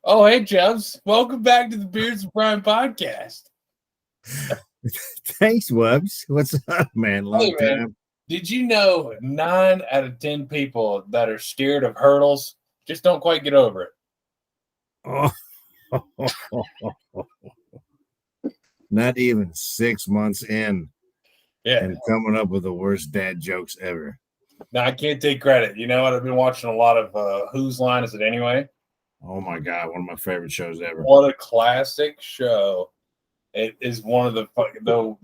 Oh, hey, Chubbs. Welcome back to the Beards of Prime podcast. Thanks, Wubs. What's up, man? Long Hey, man. time. Did you know 9 out of 10 people that are scared of hurdles just don't quite get over it? Oh, not even 6 months in Yeah. and coming up with the worst dad jokes ever. Now, I can't take credit. You know what? I've been watching a lot of Whose Line Is It Anyway? Oh my God, one of my favorite shows ever. What a classic show. It is one of the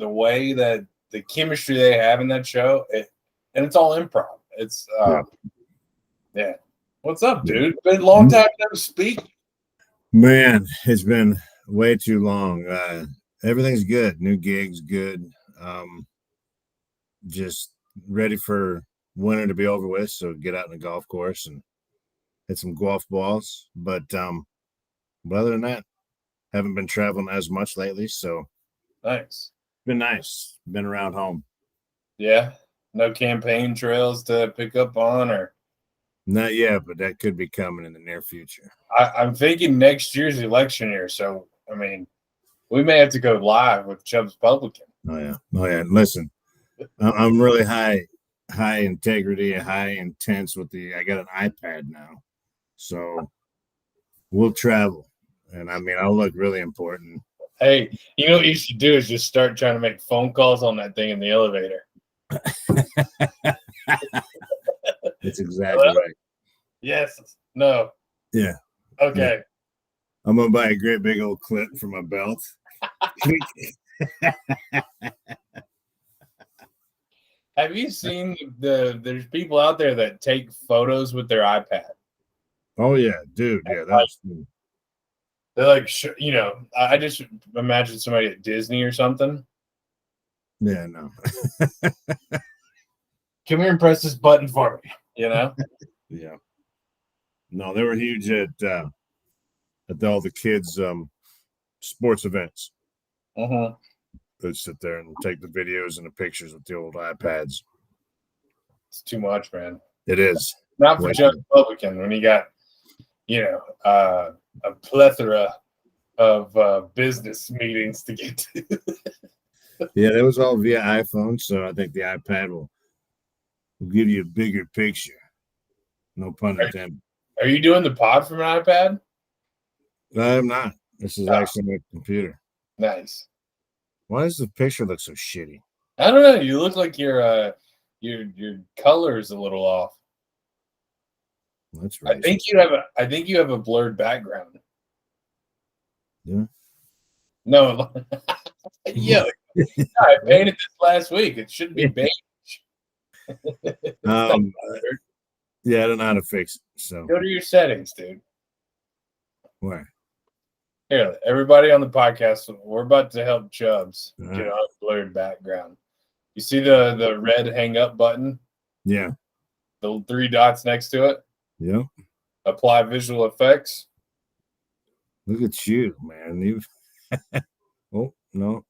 way that the chemistry they have in that show, and it's all improv. It's, yeah. What's up, dude? Been a long time never speak. Man, it's been way too long. Everything's good. New gigs, good. Just ready for winter to be over with, so get out in the golf course and hit some golf balls. But other than that, haven't been traveling as much lately, so Nice. been nice. Been around home. Yeah. No campaign trails to pick up on, or Not yet, but that could be coming in the near future. I'm thinking next year's election year. So, I mean, we may have to go live with Chubbs Publican. Oh yeah. Listen, I'm really high integrity, high intense with I got an iPad now, so we'll travel, and I mean I'll look really important. Hey, you know what you should do is just start trying to make phone calls on that thing in the elevator. That's exactly right. Yes. No. Yeah. Okay. Yeah. I'm gonna buy a great big old clip for my belt. Have you seen there's people out there that take photos with their iPad? Oh yeah, dude. Yeah, that's They're like, I just imagine somebody at Disney or something. yeah, no. Come here and press this button for me, Yeah. No, they were huge at all the kids' sports events. Mm-hmm. They'd sit there and take the videos and the pictures with the old iPads. It's too much, man. It is. Not for just Republican when you got, a plethora of business meetings to get to. Yeah, that was all via iPhone, so I think the iPad will give you a bigger picture. No pun intended. Are you doing the pod from an iPad? I'm not. This is actually my computer. Nice. Why does the picture look so shitty? I don't know. You look like your color is a little off. That's right. I think you have a blurred background. Yeah. No. Yeah. I painted this last week. It should be beige. Yeah, I don't know how to fix it. So go to your settings, dude. Where? Here, everybody on the podcast, we're about to help Chubbs get on a blurred background. You see the red hang up button? Yeah. The 3 dots next to it? Yeah. Apply visual effects. Look at you, man. Oh, no.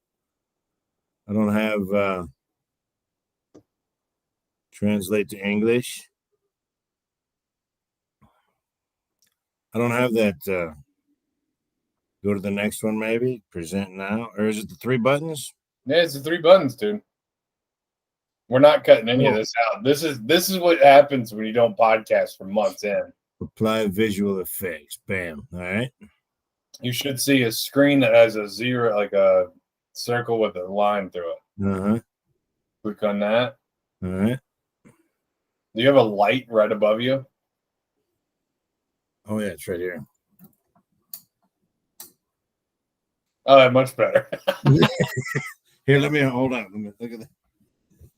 I don't have translate to English. I don't have that. Go to the next one, maybe. Present now. Or is it the 3 buttons? Yeah, it's the 3 buttons, dude. We're not cutting any of this out. This is what happens when you don't podcast for months in. Apply visual effects. Bam. All right. You should see a screen that has a 0, like a circle with a line through it. Uh-huh. Click on that. All right. Do you have a light right above you? Oh, yeah, it's right here. Oh, much better. Here, let me hold on. Let me look at that.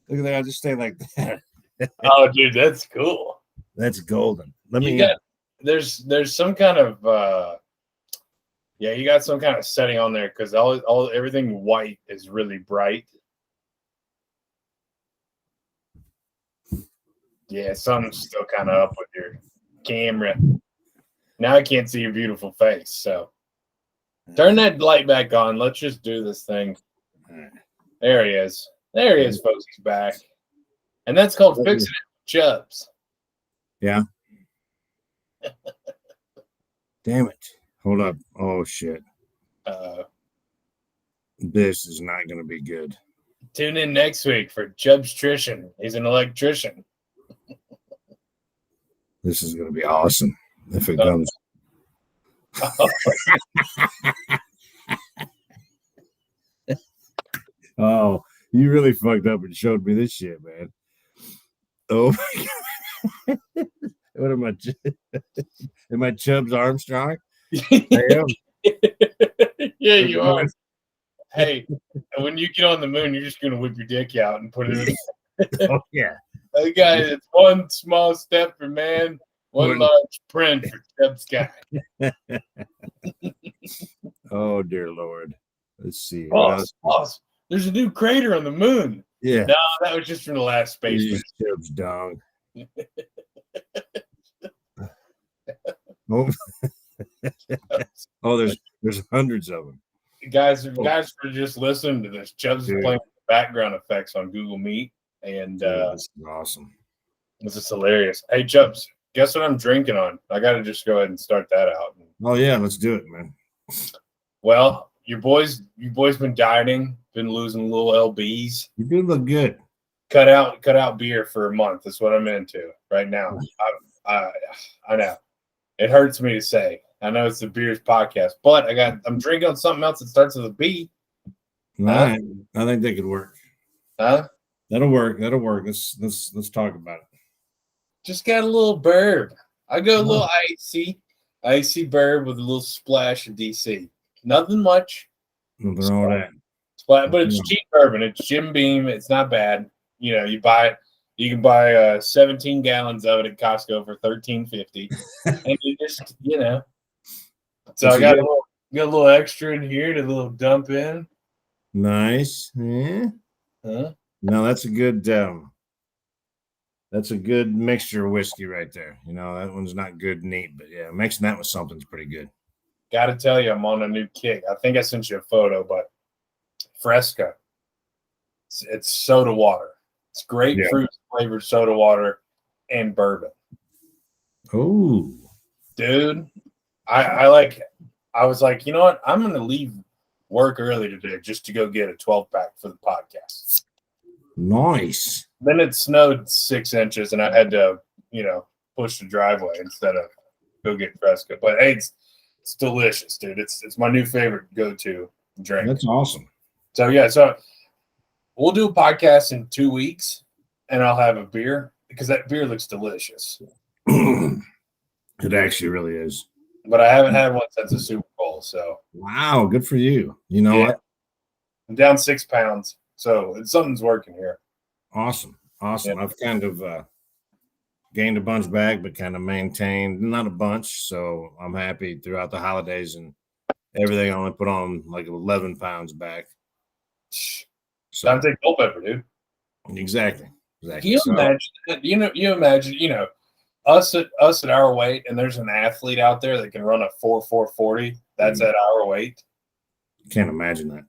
Look at that. I'll just stay like that. Oh, dude, that's cool. That's golden. There's some kind of you got some kind of setting on there because everything white is really bright. Yeah, something's still kind of up with your camera. Now I can't see your beautiful face, so turn that light back on. Let's just do this thing. There he is. There he is, folks. He's back. And that's called fixing it with Chubbs. Yeah. Damn it. Hold up. Oh, shit. Uh, This is not going to be good. Tune in next week for Chubbs Trition. He's an electrician. This is going to be awesome if it comes. Oh, you really fucked up and showed me this shit, man. Oh my God. What am I? Am I Chubbs Armstrong? I am. Yeah, you are. Hey, when you get on the moon, you're just going to whip your dick out and put it in. Oh, yeah. Hey, guys, it's one small step for man, one large print for Chubbs guy. Oh, dear Lord. Let's see. Boss, there's a new crater on the moon. Yeah. No, that was just from the last space mission. Chubbs dong. Oh, there's hundreds of them. Guys for just listening to this. Chubbs is playing background effects on Google Meet, and this is awesome. This is hilarious. Hey, Chubbs, guess what I'm drinking on? I got to just go ahead and start that out. Oh yeah, let's do it, man. Well, you boys been dieting, been losing little lbs. You do look good. Cut out beer for a month. That's what I'm into right now. I know it hurts me to say. I know it's the Beers podcast, but I'm drinking on something else that starts with a B. All right. I think that could work. Huh? That'll work. Let's talk about it. Just got a little burb. I go a little icy burb with a little splash of DC. Nothing much. Nothing wrong with that. But it's cheap bourbon. It's Jim Beam. It's not bad. You know, you buy it. You can buy 17 gallons of it at Costco for $13.50, and you just, you know. So I got a little extra in here to little dump in. Nice. Yeah. Huh? No, that's a good mixture of whiskey right there. You know, that one's not good neat, but yeah, mixing that with something's pretty good. Got to tell you, I'm on a new kick. I think I sent you a photo, but Fresca. It's soda water. It's grapefruit flavored soda water and bourbon. Oh, dude, I was like, you know what? I'm going to leave work early today just to go get a 12-pack for the podcast. Nice. Then it snowed 6 inches, and I had to, push the driveway instead of go get Fresca. But hey, it's delicious, dude. It's my new favorite go-to drink. That's awesome. So yeah, so we'll do a podcast in 2 weeks, and I'll have a beer because that beer looks delicious. It actually really is. But I haven't had one since the Super Bowl. So wow, good for you. You know what? I'm down 6 pounds, so something's working here. Awesome. Yeah. I've kind of gained a bunch back, but kind of maintained not a bunch. So I'm happy throughout the holidays and everything. I only put on like 11 pounds back. So time to take Culpepper, dude. Exactly. Can you imagine? You imagine, us at our weight, and there's an athlete out there that can run a 4.40. That's at our weight. Can't imagine that.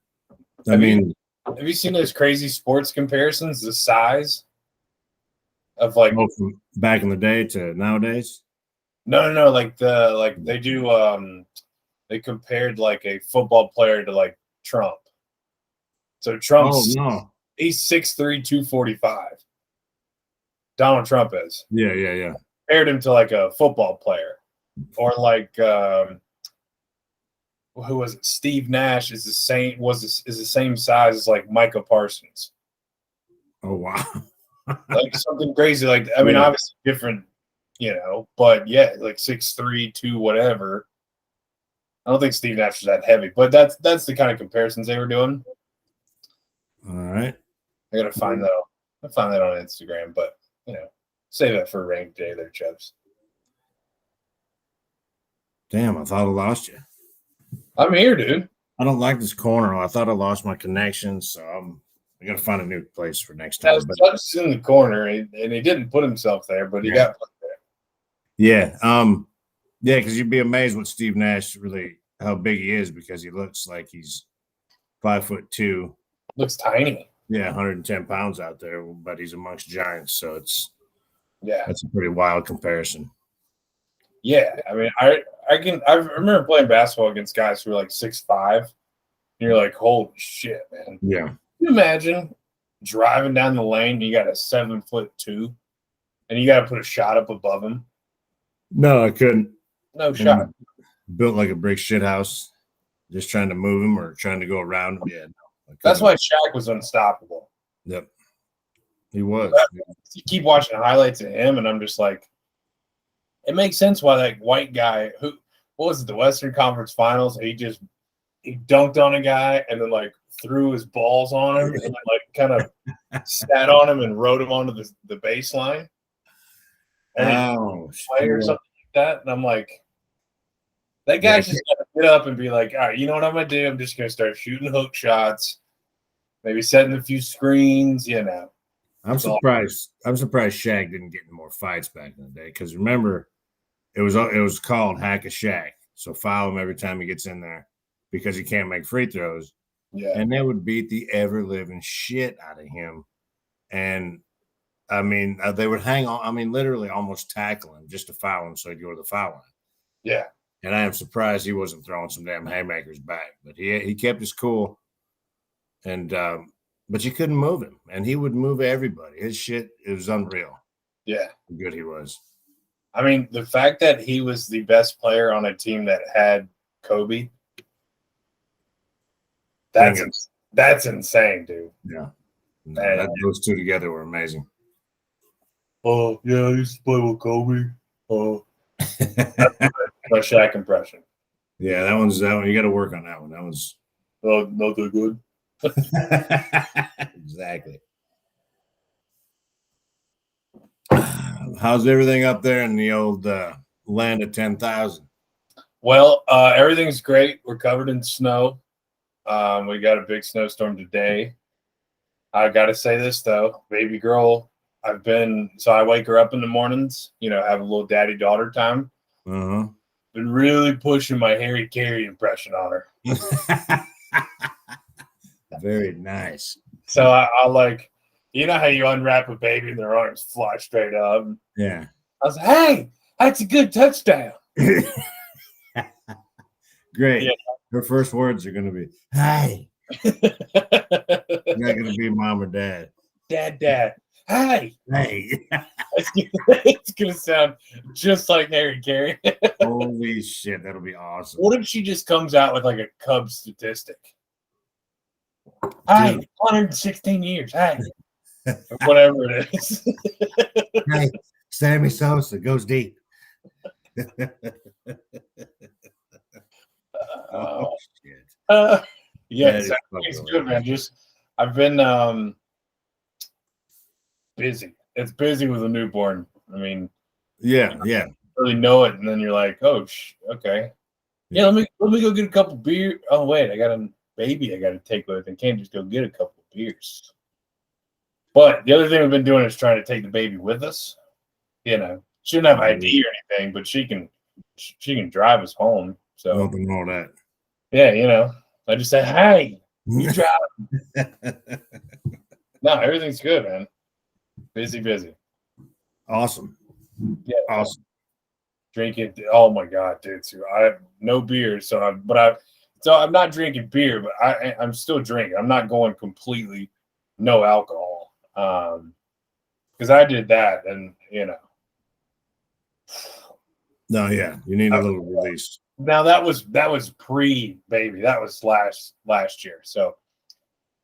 Have you seen those crazy sports comparisons? The size of from back in the day to nowadays? No. Like they do. They compared like a football player to like Trump. So Trump's he's 6'3", 245. Donald Trump is. Yeah. Compared him to like a football player, or like who was it? Steve Nash is the same size as like Micah Parsons. Oh wow! Like something crazy. Like obviously different, but yeah, like 6'3", 2 whatever. I don't think Steve Nash is that heavy, but that's the kind of comparisons they were doing. All right, I gotta find that. I'll find that on Instagram, but save that for a rainy day there, Chubbs. Damn, I thought I lost you. I'm here, dude. I don't like this corner. I thought I lost my connection, so I got to find a new place for next time. Chubbs in the corner, and he didn't put himself there, but he got put there. Yeah, because you'd be amazed what Steve Nash how big he is, because he looks like he's 5'2". Looks tiny. Yeah, 110 pounds out there, but he's amongst giants, so that's a pretty wild comparison. Yeah, I remember playing basketball against guys who were like 6'5", and you're like, holy shit, man. Yeah. Can you imagine driving down the lane, you got a 7'2", and you got to put a shot up above him? No, I couldn't. No shot. Built like a brick shit house, just trying to move him or trying to go around him. Yeah, no, That's why Shaq was unstoppable. Yep, he was. You keep watching highlights of him, and I'm just like, it makes sense why that white guy what was it, the Western Conference Finals? He dunked on a guy and then like threw his balls on him and then, like kind of sat on him and rode him onto the baseline. And play or something like that. And I'm like, that guy's just gonna get up and be like, all right, you know what I'm gonna do? I'm just gonna start shooting hook shots, maybe setting a few screens, you know. I'm surprised Shaq didn't get in more fights back in the day, because remember, it was called hack a Shaq. So foul him every time he gets in there because he can't make free throws. Yeah. And they would beat the ever living shit out of him. And I mean, they would hang on. I mean, literally almost tackle him just to foul him so he'd go to the foul line. Yeah. And I am surprised he wasn't throwing some damn haymakers back. But he kept his cool. And but you couldn't move him. And he would move everybody. His shit, it was unreal. Yeah. How good he was. I mean, the fact that he was the best player on a team that had Kobe, that's insane, dude. Yeah. No, those two together were amazing. Oh, yeah, I used to play with Kobe. Oh. My Shaq impression. Yeah, that one. You got to work on that one. That one's not that good. Exactly. How's everything up there in the old land of 10,000? Well, everything's great. We're covered in snow. We got a big snowstorm today. I got to say this, though. Baby girl, I wake her up in the mornings, have a little daddy-daughter time. Uh-huh. Been really pushing my Harry Carey impression on her. Very nice. So I like, how you unwrap a baby and their arms fly straight up? Yeah. I was like, hey, that's a good touchdown. Great. Yeah. Her first words are going to be, hey. You're not going to be mom or dad. Dad. Hey. It's going to sound just like Harry Carey. Holy shit, that'll be awesome. What if she just comes out with like a Cubs statistic? Hey, 116 years. Hey. Whatever it is. Hey, Sammy Sosa goes deep. Oh, shit. Yes, it's good, man. I've been busy. It's busy with a newborn. I mean, yeah. Really know it, and then you're like, oh, okay. Yeah, let me go get a couple beers. Oh wait, I got a baby I got to take with, and can't just go get a couple beers. But the other thing we've been doing is trying to take the baby with us. Shouldn't have ID or anything, but she can drive us home. So nothing wrong with that. Yeah, I just say, hey, you drive. No, everything's good, man. Busy. Awesome. Yeah, awesome. Drinking. Oh my god, dude! So I have no beer, so I'm not drinking beer, but I'm still drinking. I'm not going completely no alcohol, because I did that, and No, yeah, you need a little release. Now that was pre-baby. That was last year. So,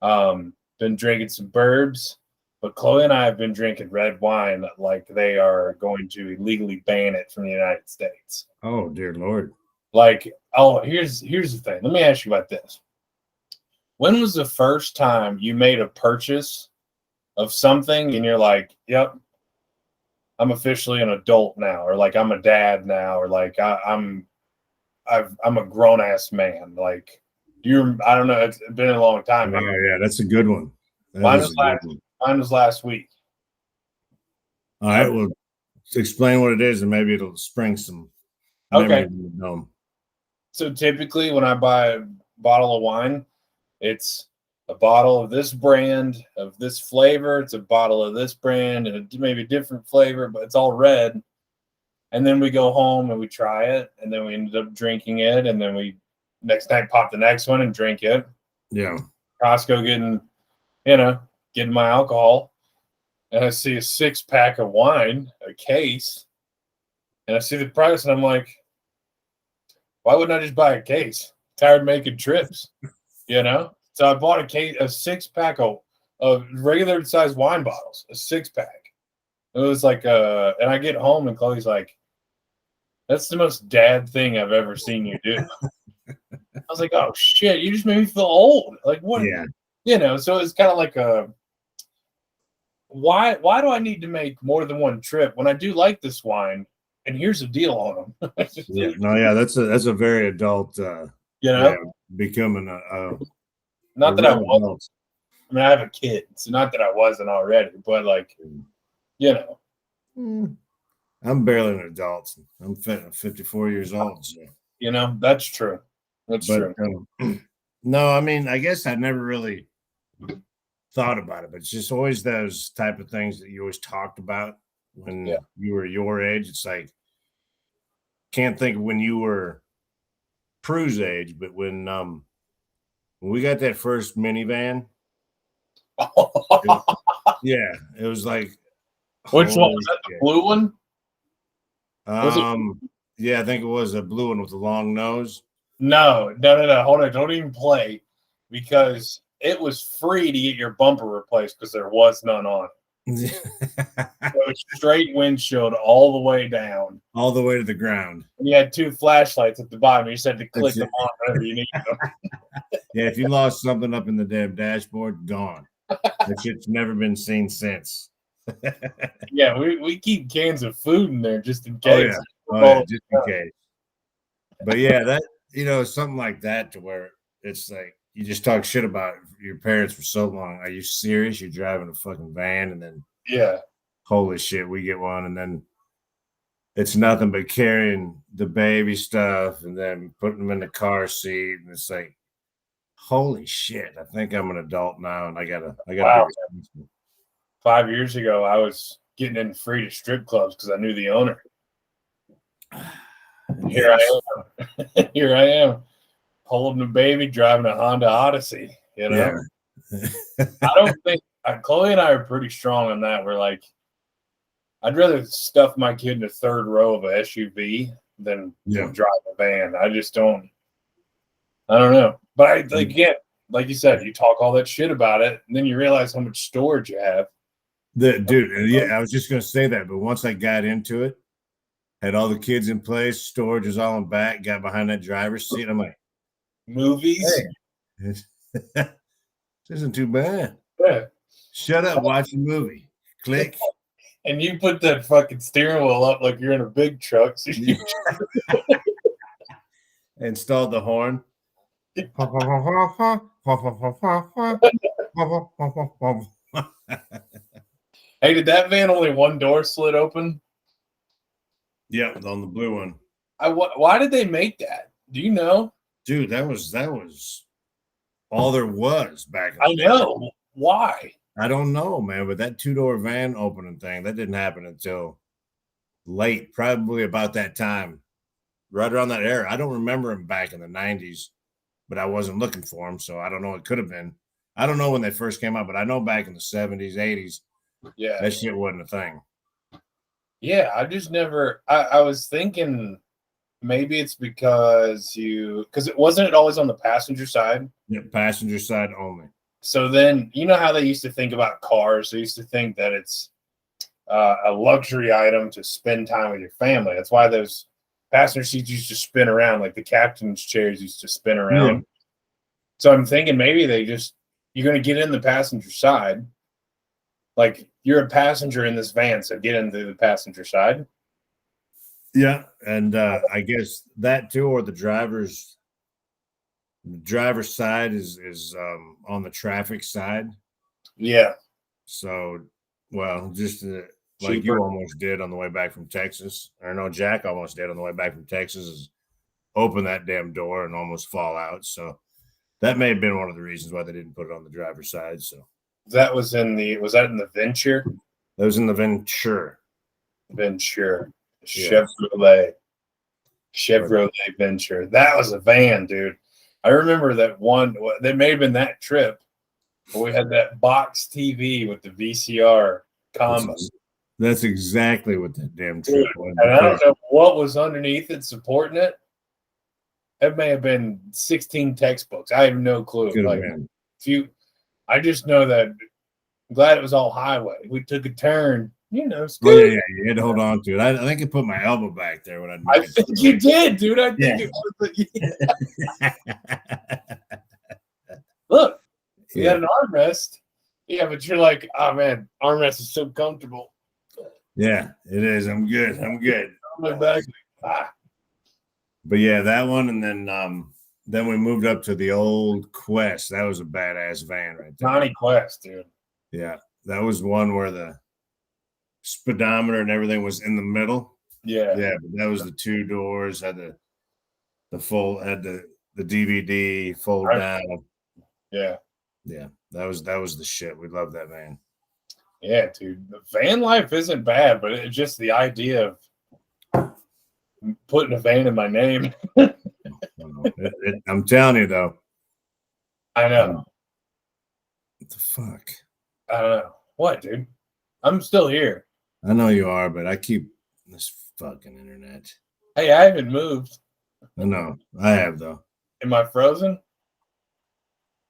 been drinking some burbs, but Chloe and I have been drinking red wine like they are going to illegally ban it from the United States. Oh, dear Lord. Like, here's the thing. Let me ask you about this. When was the first time you made a purchase of something and you're like, yep, I'm officially an adult now, or like I'm a dad now, or like I'm a grown ass man. Like I don't know. It's been a long time. Oh yeah, that's a good one. Mine was last week. All right. Well, explain what it is, and maybe it'll spring some memories in the dome. So typically, when I buy a bottle of wine, it's a bottle of this brand of this flavor. It's a bottle of this brand and maybe a different flavor, but it's all red. And then we go home and we try it, and then we ended up drinking it, and then we next night pop the next one and drink it. Yeah. Costco getting my alcohol, and I see a 6-pack of wine, a case, and I see the price, and I'm like, why wouldn't I just buy a case? Tired of making trips, So I bought a 6-pack of regular sized wine bottles, a 6-pack. It was like, and I get home and Chloe's like, that's the most dad thing I've ever seen you do. I was like, oh shit, you just made me feel old. Like what? Yeah. So it's kind of like why do I need to make more than one trip when I do like this wine? And here's a deal on them. That's a very adult. Becoming not that I wasn't. I mean, I have a kid, so not that I wasn't already, but like, I'm barely an adult. I'm 54 years old. So. That's true. That's true. No, I mean, I guess I never really thought about it, but it's just always those type of things that you always talked about when you were your age. It's like, can't think of when you were Prue's age, but when we got that first minivan, it was like, which one was that? The blue one? Yeah, I think it was a blue one with a long nose. No. Hold on, don't even play, because it was free to get your bumper replaced because there was none on. It was straight windshield all the way down, all the way to the ground. And you had 2 flashlights at the bottom. You just had to click them on whenever you need them. Yeah, if you lost something up in the damn dashboard, gone. That shit's never been seen since. Yeah, we keep cans of food in there just in case. Just in case. But yeah, that something like that, to where it's like you just talk shit about your parents for so long. Are you serious? You're driving a fucking van, and then holy shit, we get one, and then it's nothing but carrying the baby stuff and then putting them in the car seat, and it's like, holy shit, I think I'm an adult now, and I gotta be responsible. 5 years ago, I was getting in free to strip clubs because I knew the owner. Here I am, holding a baby, driving a Honda Odyssey. I don't think Chloe and I are pretty strong on that. We're like, I'd rather stuff my kid in the third row of a SUV than drive a van. I just don't. I don't know. But again, like you said, you talk all that shit about it, and then you realize how much storage you have. I was just going to say that, but once I got into it, had all the kids in place, storage was all in back, got behind that driver's seat. I'm like, movies? Hey, this isn't too bad. Yeah. Shut up, watch a movie. Click. And you put that fucking steering wheel up like you're in a big truck. So installed the horn. Hey, did that van only one door slid open? Yeah, on the blue one. Why did they make that? Do you know? Dude, that was all there was back in the day. Why? I don't know, man, but that 2-door van opening thing, that didn't happen until late, probably about that time, right around that era. I don't remember him back in the 90s, but I wasn't looking for him, so I don't know. It could have been. I don't know when they first came out, but I know back in the 70s, 80s, that shit wasn't a thing. Yeah, I just never. I was thinking maybe it's because it wasn't always on the passenger side. Yeah, passenger side only. So then, you know how they used to think about cars? They used to think that it's a luxury item to spend time with your family. That's why those passenger seats used to spin around, like the captain's chairs used to spin around. Yeah. So I'm thinking maybe you're going to get in the passenger side. Like, you're a passenger in this van, so get into the passenger side. Yeah, and I guess that too, or the driver's side is on the traffic side. Yeah. So, well, just like you almost did on the way back from Texas, or no, Jack almost did on the way back from Texas, is open that damn door and almost fall out. So that may have been one of the reasons why they didn't put it on the driver's side. So that was in the Venture? That was in the Venture. Venture. Chevrolet Venture. That was a van, dude. I remember that one. That may have been that trip. But we had that box TV with the VCR combo. That's exactly what that damn trip was. And I don't know what was underneath it supporting it. It may have been 16 textbooks. I have no clue. Like, I just know that I'm glad it was all highway. We took a turn, yeah, you had to hold on to it. I think I put my elbow back there when I think you did, dude. I think it was. Look, you got an armrest. Yeah, but you're like, oh man, armrest is so comfortable. Yeah, it is. I'm good. My back. But yeah, that one, and then we moved up to the old Quest. That was a badass van right there. Johnny Quest, dude. Yeah, that was one where the speedometer and everything was in the middle. Yeah, but that was the 2 doors, had the full, had the DVD fold down. Yeah, that was the shit. We love that van. Yeah, dude. The van life isn't bad, but it's just the idea of putting a van in my name. I'm telling you, though. I know. What the fuck? I don't know. What, dude? I'm still here. I know you are, but I keep this fucking internet. Hey, I haven't moved. I know. I have, though. Am I frozen?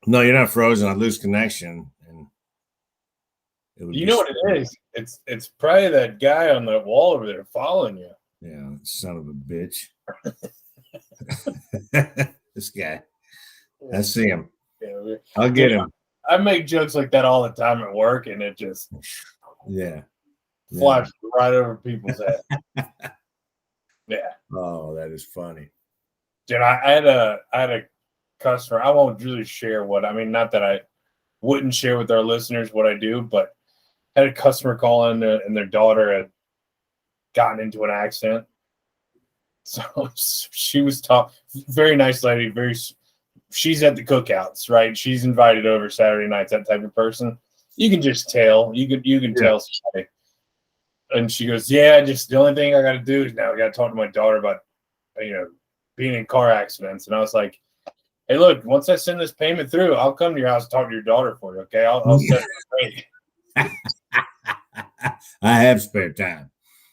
No, you're not frozen. I lose connection. And you know what it is? It's probably that guy on the wall over there following you. Yeah, son of a bitch. This guy. I see him. Yeah, I'll get him. I make jokes like that all the time at work, and it just flies right over people's head. Yeah. Oh, that is funny. Dude, I had a customer. I won't really share not that I wouldn't share with our listeners what I do, but I had a customer call in and their daughter had gotten into an accident. So she was very nice lady, she's at the cookouts, right? She's invited over Saturday nights, that type of person. You can just tell. You can tell somebody. And she goes, yeah, just the only thing I got to do is now I got to talk to my daughter about, being in car accidents. And I was like, hey, look, once I send this payment through, I'll come to your house and talk to your daughter for you, okay? I'll set it straight. I have spare time.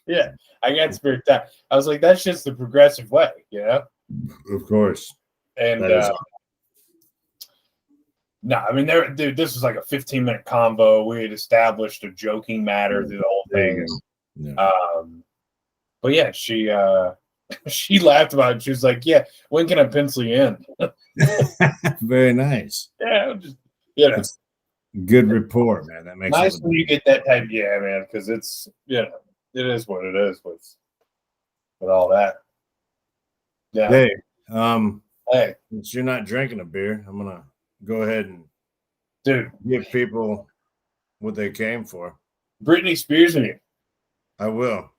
Yeah, I got spare time. I was like, that's just the progressive way, Of course. And dude, this was like a 15-minute combo. We had established a joking matter through the whole thing. Yeah. But yeah, she laughed about it. She was like, yeah, when can I pencil you in? Very nice. Yeah, it's good report, man. That makes nice when you get that type. Yeah, man, because it's it is what it is with all that. Yeah. Hey, hey, since you're not drinking a beer, I'm gonna go ahead and give people what they came for. Britney Spears me. I will.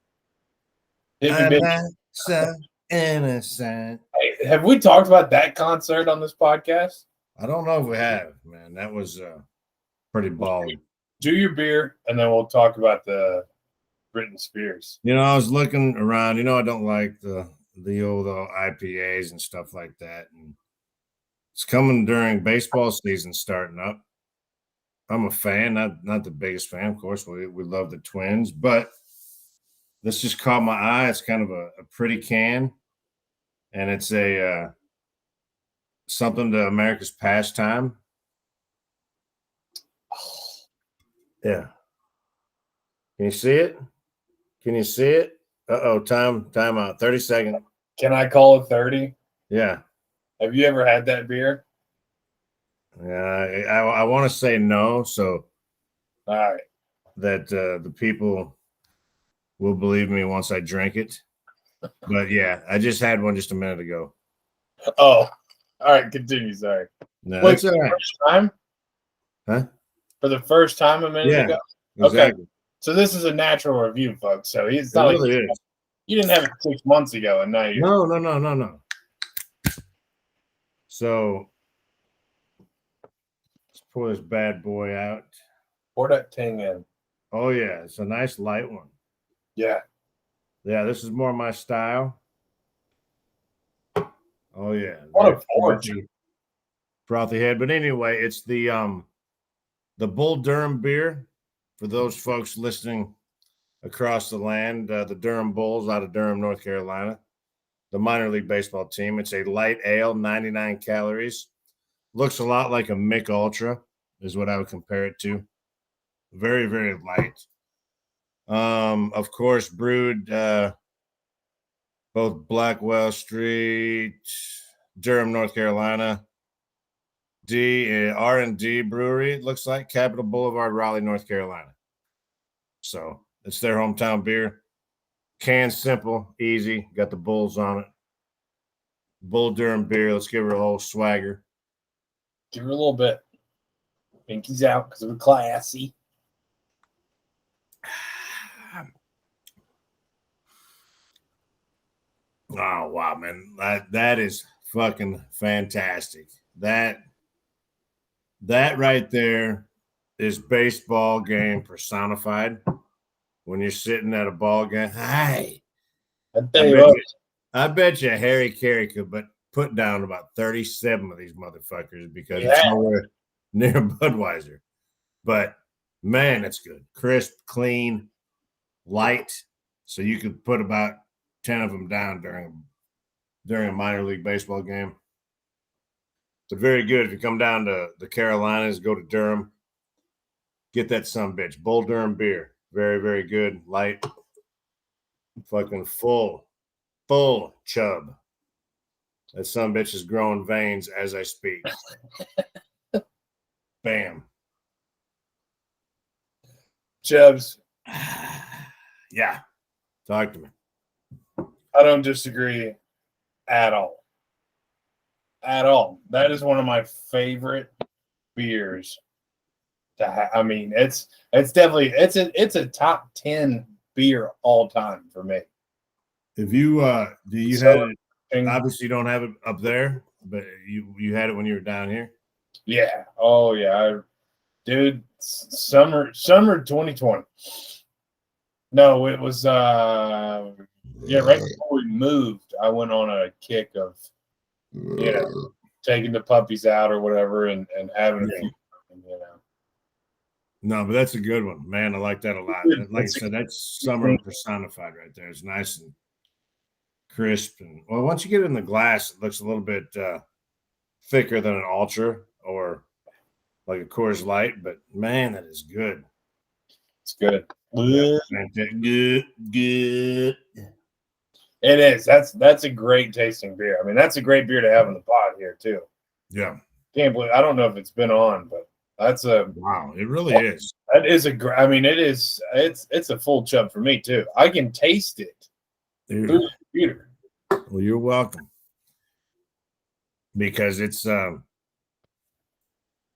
So innocent. Hey, have we talked about that concert on this podcast? I don't know if we have, man. That was pretty ballin'. Do your beer, and then we'll talk about the Britney Spears. I was looking around. I don't like the old IPAs and stuff like that. And it's coming during baseball season starting up. I'm a fan, not the biggest fan, of course. We love the Twins, but this just caught my eye. It's kind of a pretty can, and it's a something to America's pastime. Yeah. Can you see it? Uh-oh, time out. 30 seconds. Can I call it 30? Yeah. Have you ever had that beer? Yeah, I want to say no, so all right, that the people will believe me once I drink it. But yeah, I just had one just a minute ago. Oh, all right, continue. Sorry. No, wait, it's all right. First time? Huh? For the first time a minute ago? Exactly. Okay. So this is a natural review, folks. So it's not like you didn't have it 6 months ago, and now you. No. So let's pour this bad boy out. Pour that thing in. Oh yeah, it's a nice light one. Yeah. Yeah, this is more my style. Oh yeah, What a forge. Frothy head. But anyway, it's the Bull Durham beer for those folks listening across the land. The Durham Bulls out of Durham, North Carolina, the minor league baseball team. It's a light ale, 99 calories. Looks a lot like a Mick Ultra, is what I would compare it to. Very, very light. Of course, brewed both Blackwell Street, Durham, North Carolina. R&D Brewery, it looks like Capitol Boulevard, Raleigh, North Carolina. So it's their hometown beer. Can simple, easy. Got the Bulls on it. Bull Durham beer. Let's give her a whole swagger. Give her a little bit. Pinky's out because we're classy. Oh wow, man. That is fucking fantastic. That right there is baseball game personified. When you're sitting at a ball game, hi. I bet you Harry Carey could put down about 37 of these motherfuckers because it's nowhere near Budweiser. But man, it's good. Crisp, clean, light. So you could put about 10 of them down during a minor league baseball game. But very good. If you come down to the Carolinas, go to Durham, get that sumbitch. Bull Durham beer. Very, very good. Light. Fucking full chub. That sumbitch is growing veins as I speak. Bam. Chubbs. Yeah. Talk to me. I don't disagree at all. At all. That is one of my favorite beers. I mean, it's definitely it's a top 10 beer all time for me. If you do you have it, obviously you don't have it up there, but you had it when you were down here? Yeah. Oh yeah. Dude, summer 2020. No, it was right before we moved. I went on a kick of taking the puppies out or whatever and having a few, No, but that's a good one, man. I like that a lot. Like I said, that's summer personified right there. It's nice and crisp, and well, once you get it in the glass, it looks a little bit thicker than an Ultra or like a Coors Light. But man, that is good. It's good. Yeah, good. It is. That's a great tasting beer. I mean, that's a great beer to have in the pot here too. Yeah. Can't believe. I don't know if it's been on, but that's a wow. It really is. That is I mean, it is. It's a full chub for me too. I can taste it through the computer. Well, you're welcome. Because it's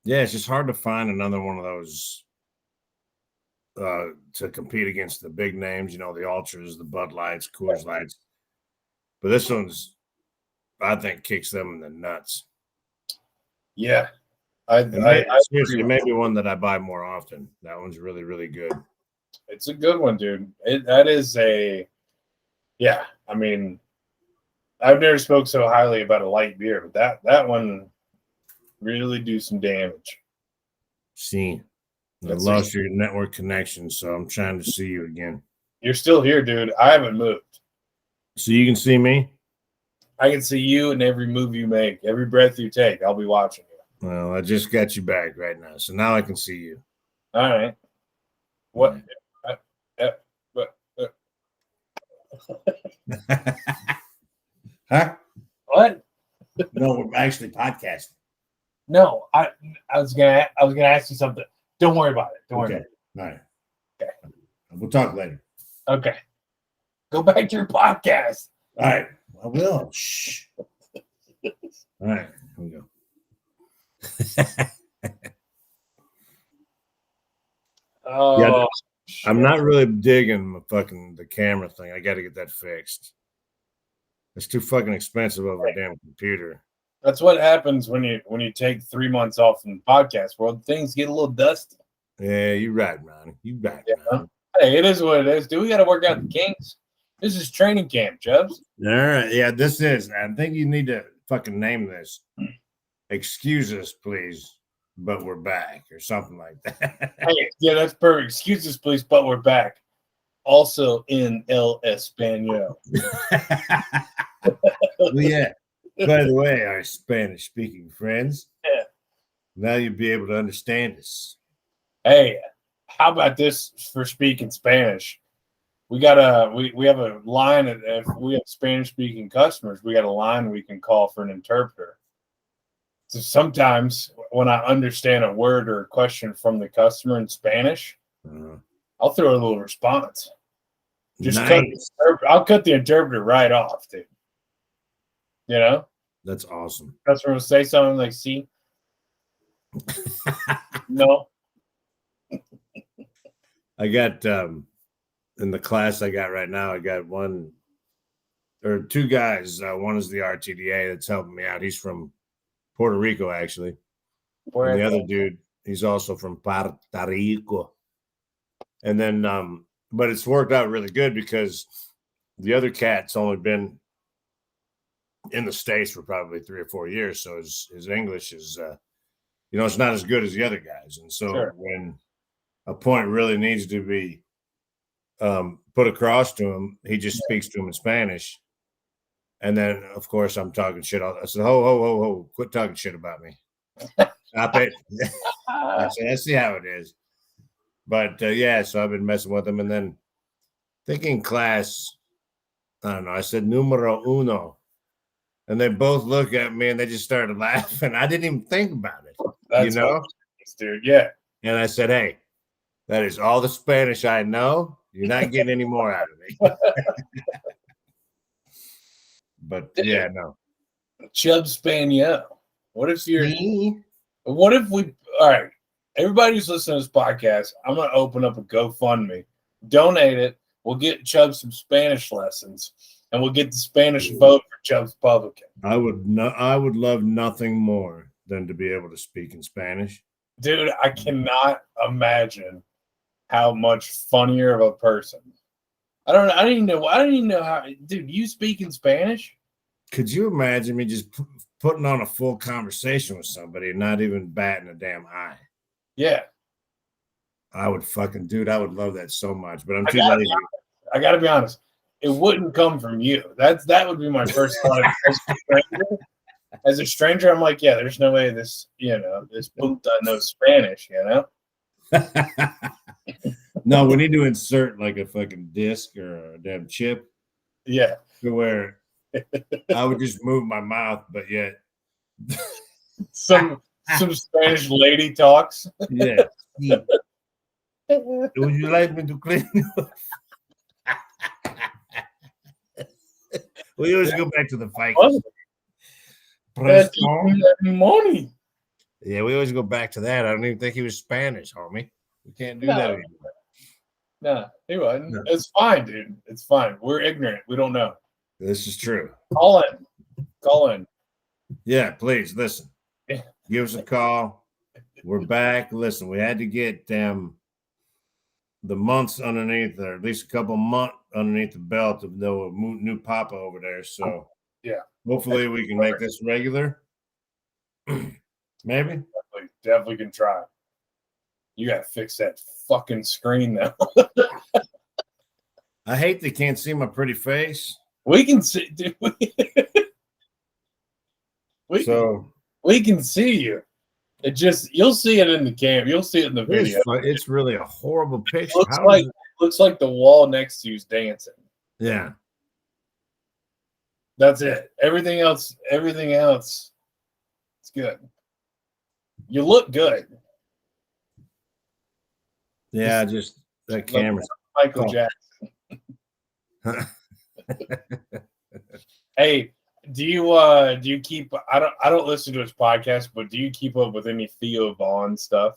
it's just hard to find another one of those to compete against the big names. The Ultras, the Bud Lights, Coors Lights. But this one's, I think, kicks them in the nuts. Yeah. Seriously, it may be one that I buy more often. That one's really, really good. It's a good one, dude. I mean, I've never spoke so highly about a light beer, but that one really do some damage. See, I lost your network connection, so I'm trying to see you again. You're still here, dude. I haven't moved. So you can see me? I can see you in every move you make, every breath you take. I'll be watching you. Well, I just got you back right now, so now I can see you. All right. What? Huh? What? No, we're actually podcasting. No, I was gonna ask you something. Don't worry about it. Don't worry. Okay. All right. Okay. We'll talk later. Okay. Go back to your podcast. All right. I will. Shh. All right. Here we go. Oh, I'm not really digging the camera thing. I got to get that fixed. It's too fucking expensive over a damn computer. That's what happens when you take 3 months off from the podcast world. Things get a little dusty. Yeah, you're right, man. You right, man. Hey, it is what it is. Do we got to work out the kinks? This is training camp, Chubbs. All right. Yeah, this is. I think you need to fucking name this. Excuse us, please, but we're back, or something like that. Hey, yeah, that's perfect. Excuse us, please, but we're back. Also in El Español. Well, yeah. By the way, our Spanish-speaking friends, Yeah. now you'll be able to understand us. Hey, how about this for speaking Spanish? We have a line. If we have Spanish-speaking customers, we got a line we can call for an interpreter. So sometimes when I understand a word or a question from the customer in Spanish, I'll throw a little response. I'll cut the interpreter right off, dude. You know? That's awesome. Customer will say something like, see? No. I got in the class I got right now, I got one or two guys. One is the RTDA that's helping me out. He's from Puerto Rico, actually. And the other dude, he's also from Puerto Rico. And then, but it's worked out really good because the other cat's only been in the States for probably 3 or 4 years. So his English is, it's not as good as the other guys. And so when a point really needs to be put across to him, he just speaks to him in Spanish. And then, of course, I'm talking shit. I said, ho, quit talking shit about me. Stop it. I said, I see how it is. But, so I've been messing with him. And then thinking class, I don't know, I said, numero uno. And they both look at me and they just started laughing. I didn't even think about it. That's dude. Yeah. And I said, hey, that is all the Spanish I know. You're not getting any more out of me. But yeah, no. Chubbs Spaniel. What if we, all right, everybody who's listening to this podcast, I'm going to open up a GoFundMe. Donate it. We'll get Chubbs some Spanish lessons, and we'll get the Spanish vote for Chubbs Publican. I would love nothing more than to be able to speak in Spanish. Dude, I cannot imagine how much funnier of a person. I didn't even know how. Dude, you speak in Spanish? Could you imagine me just putting on a full conversation with somebody and not even batting a damn eye? Yeah. I would love that so much, but I'm too lazy. I got to be honest. It wouldn't come from you. That would be my first thought. As a stranger, I'm like, yeah, there's no way this puta knows Spanish, No, we need to insert like a fucking disc or a damn chip. Yeah. To where I would just move my mouth, but yet some Spanish lady talks. Yeah. Would you like me to clean you? We always go back to the fight. Money. Yeah, we always go back to that. I don't even think he was Spanish, homie. We can't do that anymore. No, he wasn't. No. It's fine, dude. It's fine. We're ignorant. We don't know. This is true. Call in. Yeah, please listen. Give us a call. We're back. Listen, we had to get the months underneath, or at least a couple months underneath the belt of the new Papa over there. So yeah, hopefully we can make this regular. Maybe. Definitely can try. You got to fix that fucking screen though. I hate they can't see my pretty face. We can see, dude. We can see you. It just, you'll see it in the cam. You'll see it in the video. It's really a horrible picture. Looks like the wall next to you is dancing. Yeah. That's it. Everything else, it's good. You look good. Yeah, just that camera. Michael Jackson. Hey, do you keep? I don't listen to his podcast, but do you keep up with any Theo Vaughn stuff?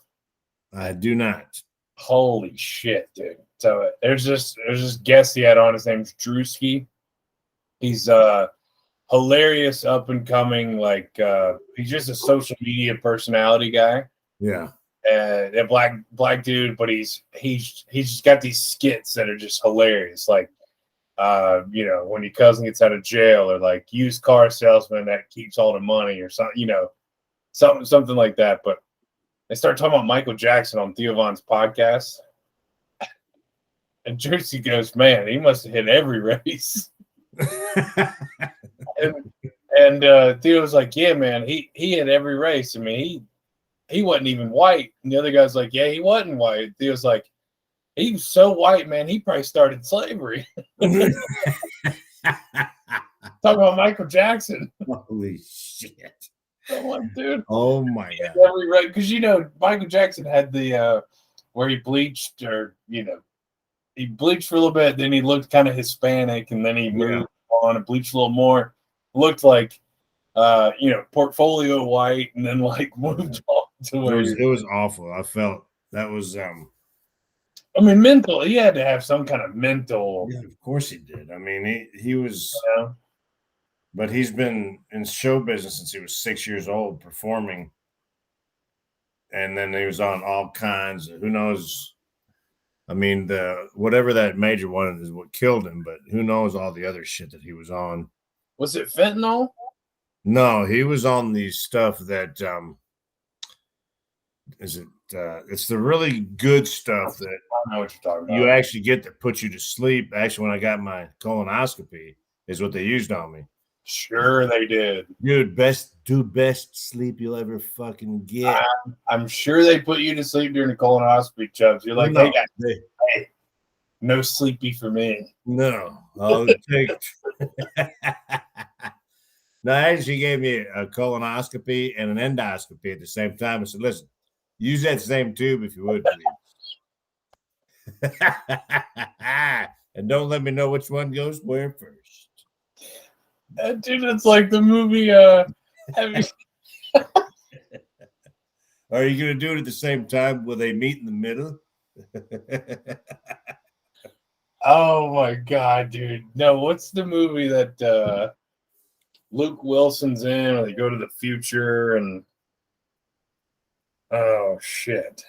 I do not. Holy shit, dude! So there's this guest he had on. His name's Drewski. He's hilarious, up and coming. Like he's just a social media personality guy. Yeah. A black dude, but he's just got these skits that are just hilarious. Like when your cousin gets out of jail, or like used car salesman that keeps all the money, or something, something like that. But they start talking about Michael Jackson on Theo Von's podcast. And Jersey goes, man, he must have hit every race. and Theo was like, yeah, man, he hit every race. I mean, he wasn't even white. And the other guy's like, yeah, he wasn't white. Theo's like, he was so white, man, he probably started slavery. Talking about Michael Jackson. Holy shit. I'm like, dude. Oh my God. Because Michael Jackson had the where he bleached, or he bleached for a little bit, then he looked kind of Hispanic, and then he moved on and bleached a little more. Looked like portfolio white, and then like moved on to where it was awful. I felt that was I mean, mental. He had to have some kind of mental. Yeah, of course he did. I mean, he was, but he's been in show business since he was 6 years old, performing, and then he was on all kinds of, who knows. I mean, whatever that major one is what killed him, but who knows all the other shit that he was on. Was it fentanyl? No, he was on the stuff that it's the really good stuff that I know what you're talking about. You actually get that puts you to sleep. Actually, when I got my colonoscopy, is what they used on me. Sure, they did. Dude, best sleep you'll ever fucking get. I'm sure they put you to sleep during the colonoscopy, Chubbs. You're like, hey, no sleepy for me. No, I'll take. No, actually gave me a colonoscopy and an endoscopy at the same time. I said, listen, use that same tube if you would, please. And don't let me know which one goes where first. Dude, it's like the movie. Are you gonna do it at the same time? Will they meet in the middle? Oh my God, dude! No, what's the movie that Luke Wilson's in, or they go to the future and oh shit.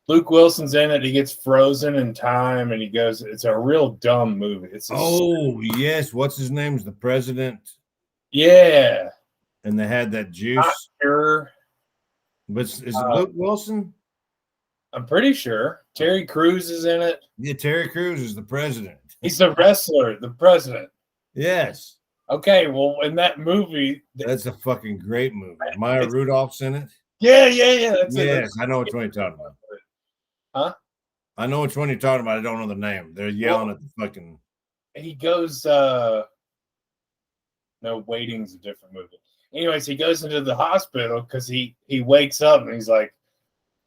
Luke Wilson's in it. He gets frozen in time, and he goes. It's a real dumb movie. Yes. What's his name? Is the president? Yeah. And they had that juice. Not sure. But is it Luke Wilson? I'm pretty sure. Terry Crews is in it. Yeah, Terry Crews is the president. He's the wrestler, the president. Yes. Okay. Well, in that movie, that's a fucking great movie. Maya Rudolph's in it. Yeah. That's yes, I know which one you're talking about. Huh? I know which one you're talking about. I don't know the name. They're yelling at the fucking. He goes. No, Waiting's a different movie. Anyways, he goes into the hospital because he wakes up and he's like,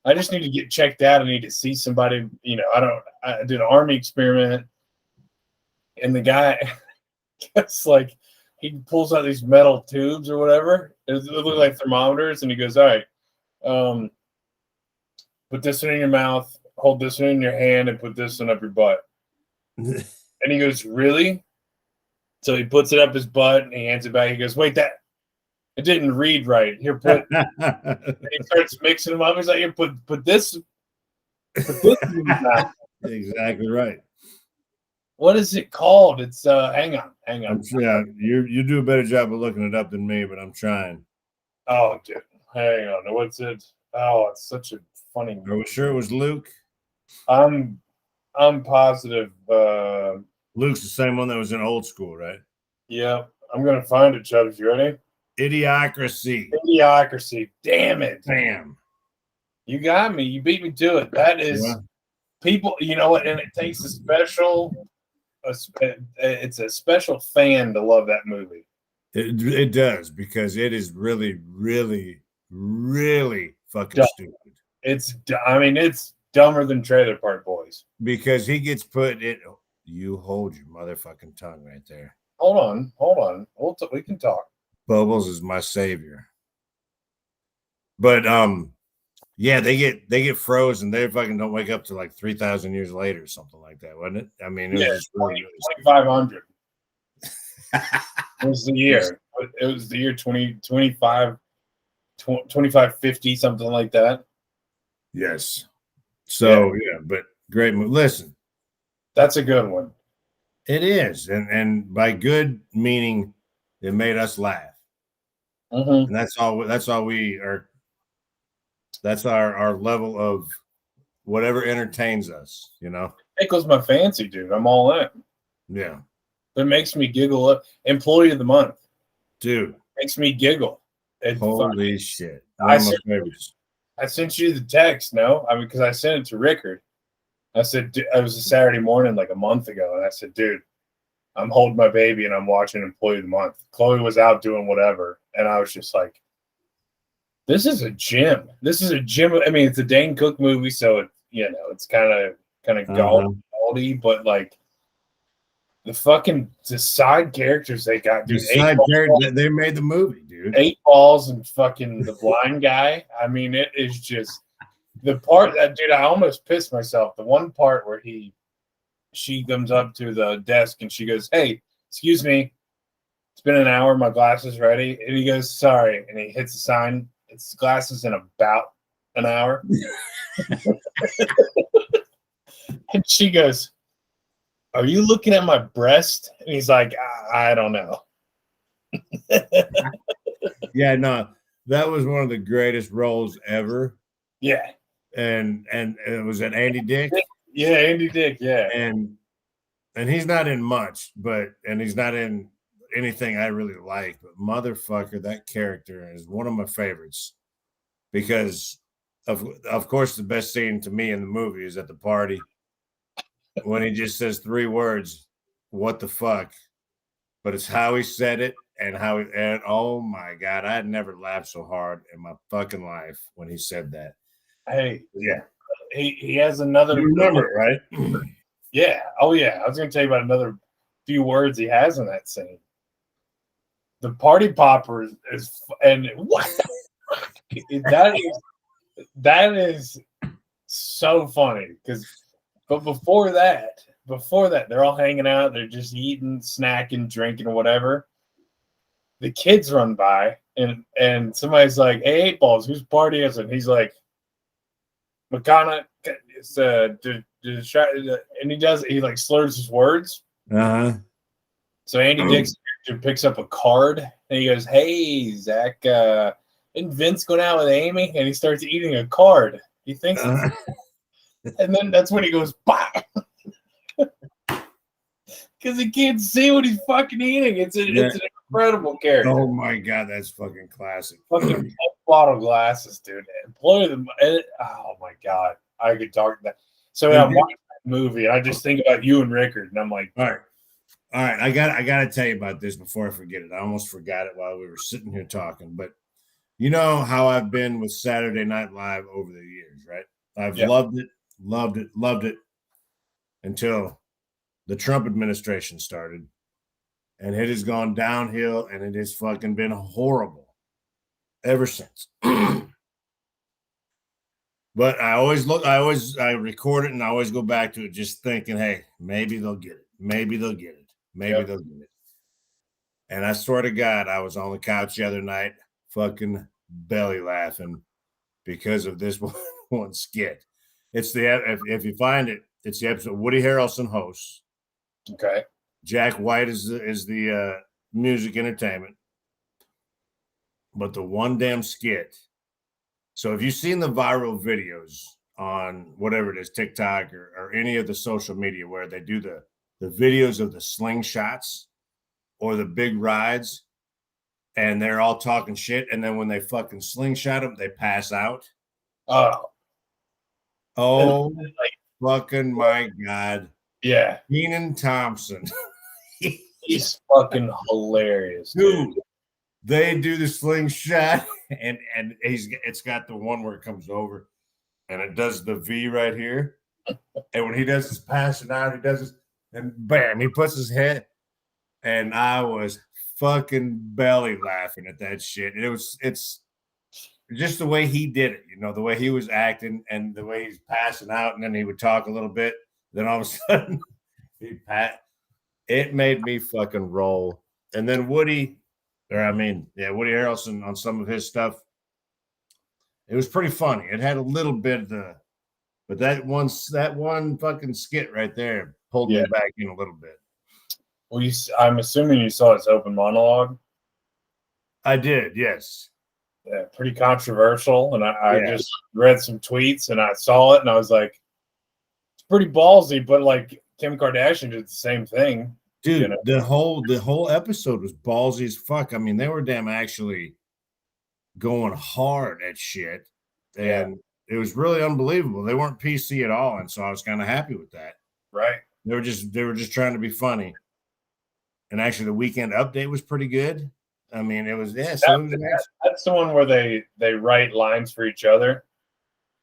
I just need to get checked out. I need to see somebody. I did an army experiment, and the guy, it's like he pulls out these metal tubes or whatever. It looks like thermometers, and he goes, all right, put this one in your mouth, hold this one in your hand, and put this one up your butt. And he goes, really? So he puts it up his butt and he hands it back. He goes, wait, it didn't read right. Here, and he starts mixing them up. He's like, here, put this in your mouth. Exactly right. What is it called? It's hang on. Yeah, you do a better job of looking it up than me, but I'm trying. Oh, dude, hang on. What's it? Oh, it's such a funny movie. Are we sure it was Luke? I'm positive. Luke's the same one that was in Old School, right? Yeah, I'm gonna find it, Chubbs. You ready? Idiocracy. Damn it. Damn. You got me. You beat me to it. That is people. You know what? And it takes a special. It's a special fan to love that movie. It does, because it is really, really, really fucking stupid. It's dumber than Trailer Park Boys. Because he gets put in. You hold your motherfucking tongue right there. Hold on. We can talk. Bubbles is my savior. But yeah, they get frozen. They fucking don't wake up to like 3,000 years later or something like that, wasn't it? I mean, it was just really 2,500. It was the year. It was the year 2025, 2550, something like that. Yes. So yeah, but great move. Listen, that's a good one. It is, and by good meaning, it made us laugh, and that's all. That's all we are. That's our level of whatever entertains us. Tickles my fancy, dude. I'm all in. Yeah, It makes me giggle. Up. Employee of the month, dude. makes me giggle. Holy shit! One of my favorites. I sent you the text. No, I mean because I sent it to Rickard. I said it was a Saturday morning like a month ago, and I said, dude, I'm holding my baby and I'm watching Employee of the Month. Chloe was out doing whatever, and I was just like, this is a gym. This is a gym. I mean, it's a Dane Cook movie, so it's kind of gaudy, but like the side characters they got, dude. They made the movie, dude. 8 Balls and fucking the blind guy. I mean, it is just the part that, dude, I almost pissed myself. The one part where she comes up to the desk and she goes, "Hey, excuse me, it's been an hour. My glasses ready." And he goes, "Sorry," and he hits the sign. It's glasses in about an hour. And she goes, "Are you looking at my breast?" And he's like, I don't know. Yeah, no, that was one of the greatest roles ever. Yeah. And it was an Andy Dick. Yeah, Andy Dick, yeah. And he's not in much, and he's not in anything I really like, but motherfucker, that character is one of my favorites because of course the best scene to me in the movie is at the party when he just says 3 words, "What the fuck?" But it's how he said it and oh my God, I had never laughed so hard in my fucking life when he said that. Hey, yeah. He has another. You remember it, right? Yeah. Oh, yeah. I was going to tell you about another few words he has in that scene. The party popper is and what that is so funny but before that, they're all hanging out, they're just eating, snacking, drinking, or whatever. The kids run by and somebody's like, "Hey, 8 Balls, whose party is it?" And he's like, "McConnell." It's and he like slurs his words. So Andy Dick's character picks up a card and he goes, "Hey, Zach, isn't Vince going out with Amy?" And he starts eating a card. He thinks, and then that's when he goes, "Bah!" Because he can't see what he's fucking eating. It's an incredible character. Oh my God, that's fucking classic. Fucking bottle glasses, dude. Employ them. Oh my God, I could talk that. So I'm watching that movie and I just think about you and Rickard, and I'm like, all right. I got to tell you about this before I forget it. I almost forgot it while we were sitting here talking, but you know how I've been with Saturday Night Live over the years, right? I've loved it until the Trump administration started, and it has gone downhill, and it has fucking been horrible ever since. But I record it and I always go back to it, just thinking, hey, maybe they'll get it. Maybe they'll get it. Maybe they'll get it. And I swear to God, I was on the couch the other night, fucking belly laughing because of this one skit. It's if you find it, it's the episode Woody Harrelson hosts. Okay. Jack White is the music entertainment. But the one damn skit. So if you've seen the viral videos on whatever it is, TikTok or any of the social media where they do the videos of the slingshots or the big rides and they're all talking shit, and then when they fucking slingshot them, they pass out. Oh, like, fucking my God. Yeah. Kenan Thompson. He's fucking hilarious. Dude. They do the slingshot and it's got the one where it comes over and it does the V right here. And when he does his passing out, he does this and bam, he puts his head. And I was fucking belly laughing at that shit. It's just the way he did it, the way he was acting and the way he's passing out, and then he would talk a little bit. Then all of a sudden it made me fucking roll. And then Woody Harrelson on some of his stuff. It was pretty funny. It had a little bit but that one fucking skit right there pulled me back in a little bit. Well, I'm assuming you saw his open monologue. I did, yes. Yeah, pretty controversial. And I Yeah. just read some tweets and I saw it and I was like, it's pretty ballsy, but like Kim Kardashian did the same thing. Dude, you know? the whole episode was ballsy as fuck. I mean, they were damn actually going hard at shit. And it was really unbelievable. They weren't PC at all. And so I was kind of happy with that. Right. They were just trying to be funny. And actually the weekend update was pretty good. I mean, it was That's the one where they write lines for each other.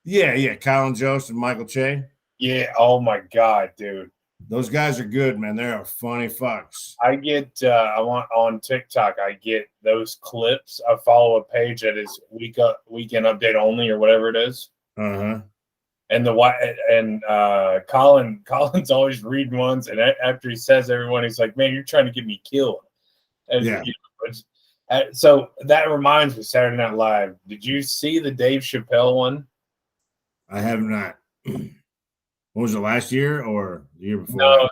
Yeah. Colin Jost and Michael Che. Yeah. Oh my God, dude. Those guys are good, man. They are funny fucks. I get I want on TikTok, I get those clips. I follow a page that is weekend update only or whatever it is. Uh-huh. And Colin's always reading ones, and after he says everyone, he's like, "Man, you're trying to get me killed." And, yeah. So that reminds me, Saturday Night Live. Did you see the Dave Chappelle one? I have not. What was it, last year or the year before? No,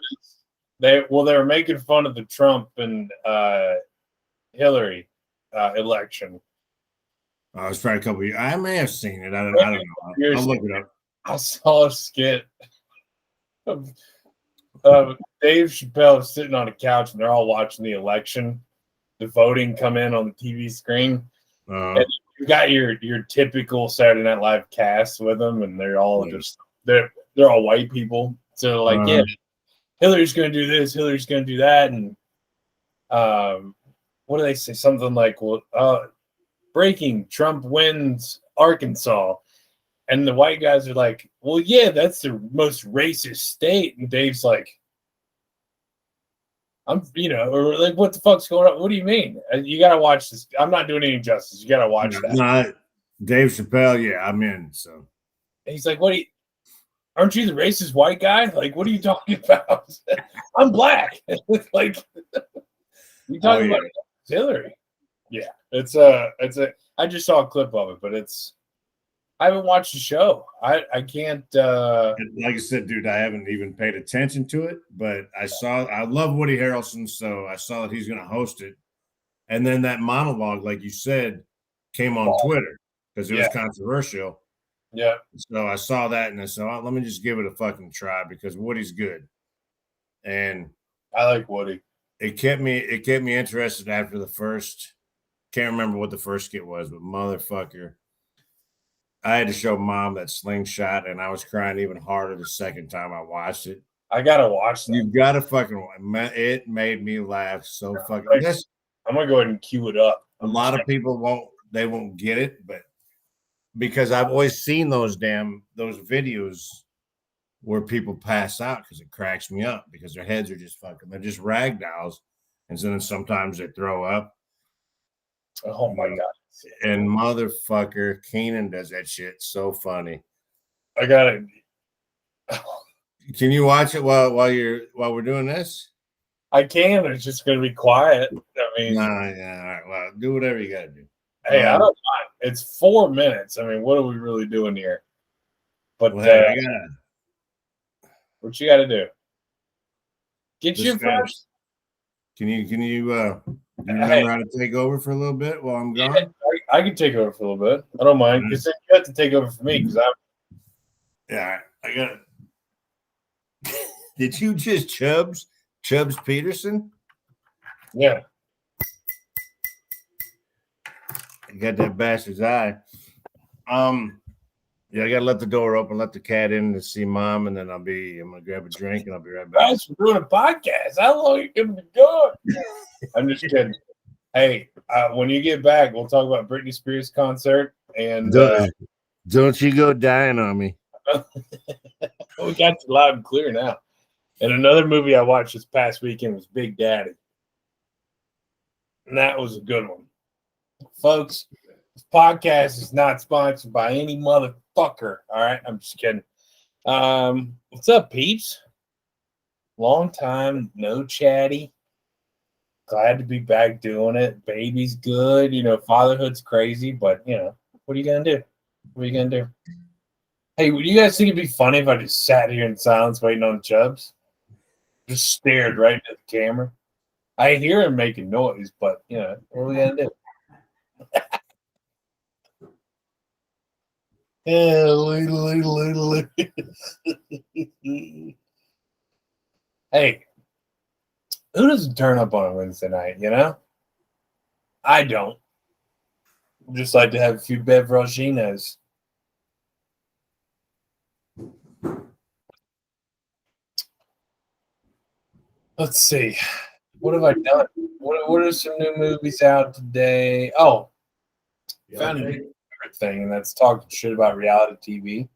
they were making fun of the Trump and Hillary election. It was probably a couple of years. I may have seen it. I don't know. I'll look it up. I saw a skit of Dave Chappelle sitting on a couch and they're all watching the election, the voting come in on the TV screen. And you got your typical Saturday Night Live cast with them, and they're all just they're all white people. So like, yeah, Hillary's going to do this, Hillary's going to do that, and what do they say? Something like, well, breaking, Trump wins Arkansas. And the white guys are like, well, yeah, that's the most racist state. And Dave's like, or like, what the fuck's going on? What do you mean? You got to watch this. I'm not doing any justice. You got to watch that. No, Dave Chappelle, yeah, I'm in. So and he's like, aren't you the racist white guy? Like, what are you talking about? I'm black. Like, you talking about Hillary? Yeah, I just saw a clip of it, but I haven't watched the show. I can't. Like I said, dude, I haven't even paid attention to it, but I love Woody Harrelson, so I saw that he's going to host it. And then that monologue, like you said, came on Twitter because it was controversial. Yeah. So I saw that and I said, let me just give it a fucking try because Woody's good. And I like Woody. It kept me interested after the first. Can't remember what the first skit was, but motherfucker. I had to show Mom that slingshot, and I was crying even harder the second time I watched it. I gotta watch that. You gotta fucking watch. It made me laugh so fucking. I'm gonna go ahead and cue it up. A lot of people won't get it, but because I've always seen those videos where people pass out because it cracks me up because their heads are just fucking. They're just rag dolls, and then sometimes they throw up. Oh my God. And motherfucker, Keenan does that shit so funny. I got it. Can you watch it while we're doing this? I can. It's just gonna be quiet. I mean, yeah. All right. Well, do whatever you gotta do. Hey, I don't mind. It's 4 minutes. I mean, what are we really doing here? But what you got to do? Get your first. Can you remember how to take over for a little bit while I'm gone? Yeah, I can take over for a little bit. I don't mind because then you have to take over for me because I got it. Did you just Chubbs Peterson? Yeah. I got that bastard's eye. Yeah, I gotta let the door open, let the cat in to see Mom, and then I'm gonna grab a drink and I'll be right back. Guys, we're doing a podcast. How long are you gonna be gone? I'm just kidding. Hey, when you get back, we'll talk about Britney Spears concert and don't you go dying on me. We got you loud and clear now. And another movie I watched this past weekend was Big Daddy. And that was a good one. Folks, this podcast is not sponsored by any motherfucker. All right, I'm just kidding. What's up, peeps? Long time, no chatty. Glad to be back doing it. Baby's good. Fatherhood's crazy, but, what are you going to do? What are you going to do? Hey, would you guys think it'd be funny if I just sat here in silence waiting on Chubbs? Just stared right into the camera. I hear him making noise, but what are we gonna do? Hey, who doesn't turn up on a Wednesday night? I don't. Just like to have a few beveraginos. Let's see. What have I done? What are some new movies out today? Oh, found a new favorite thing, and that's talking shit about reality TV.